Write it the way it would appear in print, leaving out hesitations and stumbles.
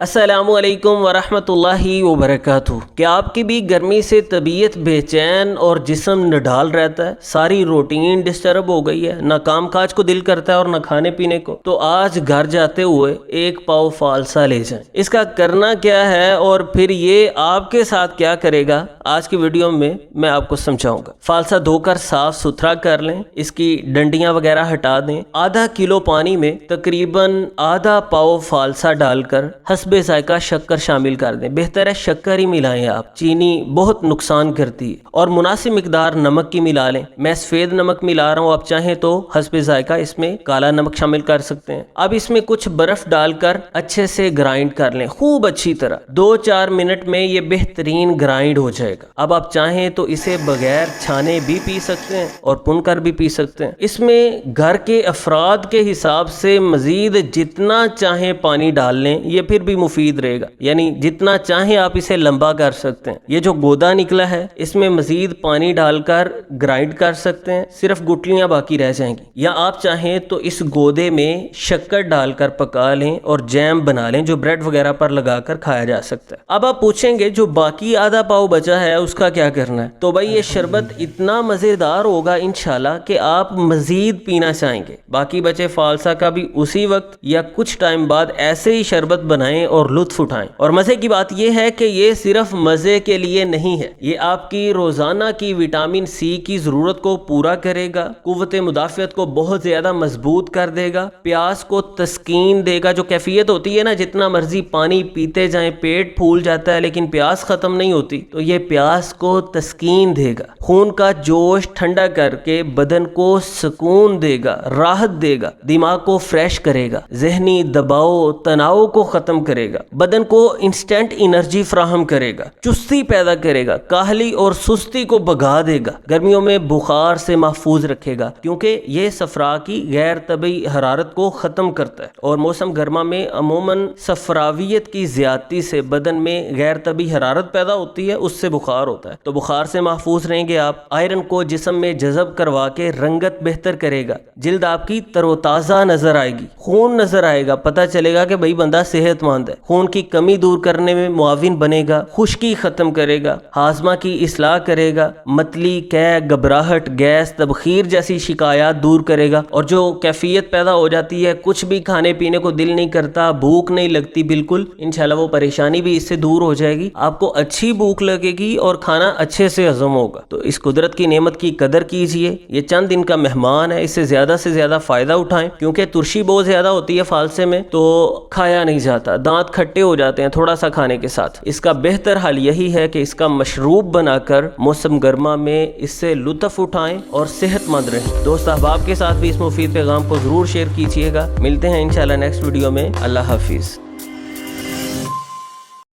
अस्सलामुअलैकुम वरहमतुल्लाहि वबरकातुहू। क्या आपकी भी गर्मी से तबीयत बेचैन और जिस्म निढाल रहता है? सारी रूटीन डिस्टर्ब हो गई है, ना काम काज को दिल करता है और ना खाने पीने को। तो आज घर जाते हुए एक पाव फालसा ले जाएं। इसका करना क्या है और फिर ये आपके साथ क्या करेगा, आज की वीडियो में मैं आपको समझाऊंगा। फालसा धोकर साफ सुथरा कर लें, इसकी डंडियां वगैरह हटा दें। आधा किलो पानी में तकरीबन आधा पाव फालसा डालकर हस्बे जायका शक्कर शामिल कर दें। बेहतर है शक्कर ही मिलाएं आप, चीनी बहुत नुकसान करती है। और मुनासिब मिकदार नमक की मिला लें। मैं सफेद नमक मिला रहा हूँ, आप चाहें तो हस्बे जायका इसमें काला नमक शामिल कर सकते हैं। अब इसमें कुछ बर्फ डालकर अच्छे से ग्राइंड कर लें, खूब अच्छी तरह। 2-4 मिनट में ये बेहतरीन ग्राइंड हो जाएगा। अब आप चाहें तो इसे बगैर छाने भी पी सकते हैं और भुनकर भी पी सकते हैं। इसमें घर के अफराद के हिसाब से मजीद जितना चाहें पानी डाल लें, ये फिर भी मुफीद रहेगा। यानी जितना चाहें आप इसे लंबा कर सकते हैं। ये जो गोदा निकला है इसमें मजीद पानी डालकर ग्राइंड कर सकते हैं, सिर्फ गुठलियां बाकी रह जाएंगी। या आप चाहें तो इस गोदे में शक्कर डालकर पका लें और जैम बना लें, जो ब्रेड वगैरह पर लगाकर खाया जा सकता है। अब आप पूछेंगे जो बाकी आधा पाव बचा है उसका क्या करना है? तो भाई ये शरबत इतना मजेदार होगा इंशाल्लाह कि आप मजीद पीना चाहेंगे। बाकी बचे फालसा का भी उसी वक्त या कुछ टाइम बाद ऐसे ही शरबत बनाएं और लुत्फ उठाएं। और मजे की बात यह है कि ये सिर्फ मजे के लिए नहीं है, ये आपकी रोजाना की विटामिन सी की जरूरत को पूरा करेगा, कुव्वत मुदाफियत को बहुत ज्यादा मजबूत कर देगा, प्यास को तस्कीन देगा। जो कैफियत होती है ना, जितना मर्जी पानी पीते जाएं पेट फूल जाता है लेकिन प्यास खत्म नहीं होती, तो ये प्यास को तस्कीन देगा। खून का जोश ठंडा करके बदन को सुकून देगा, राहत देगा, दिमाग को फ्रेश करेगा, जहनी दबाव तनाव को खत्म करेगा, बदन को इंस्टेंट एनर्जी फराहम करेगा, चुस्ती पैदा करेगा, काहली और सुस्ती को भगा देगा, गर्मियों में बुखार से महफूज रखेगा क्योंकि ये सफरा की गैर तबी हरारत को खत्म करता है। और मौसम गर्मा में अमूमन सफरावियत की ज्यादती से बदन में गैर तबी हरारत पैदा होती है, उससे बुखार होता है। तो बुखार से महफूज रहेंगे आप। आयरन को जिस्म में जज़ब करवा के रंगत बेहतर करेगा, जिल्द आपकी तरोताज़ा नजर आएगी, खून नजर आएगा, पता चलेगा कि भाई बंदा सेहतमंद है। खून की कमी दूर करने में मुआविन बनेगा, खुश्की खत्म करेगा, हाजमा की इस्लाह करेगा, मतली कै घबराहट गैस तबखीर जैसी शिकायत दूर करेगा। और जो कैफियत पैदा हो जाती है, कुछ भी खाने पीने को दिल नहीं करता, भूख नहीं लगती बिल्कुल, इंशाल्लाह वो परेशानी भी इससे दूर हो जाएगी। आपको अच्छी भूख लगेगी और खाना अच्छे से हजम होगा। तो इस कुदरत की नेमत की कदर कीजिए। ये चंद दिन का मेहमान है, इससे ज्यादा फायदा उठाएं क्योंकि तुर्शी बहुत ज्यादा होती है फालसे में, तो खाया नहीं जाता, दांत खट्टे हो जाते हैं थोड़ा सा खाने के साथ। इसका बेहतर हल यही है कि इसका मशरूब बनाकर मौसम गर्मा में इससे लुत्फ उठाएं और सेहतमंद रहें। दोस्त अहबाब के साथ भी इस मुफीद पैगाम को जरूर शेयर कीजिएगा। मिलते हैं इंशाल्लाह नेक्स्ट वीडियो में। अल्लाह हाफिज।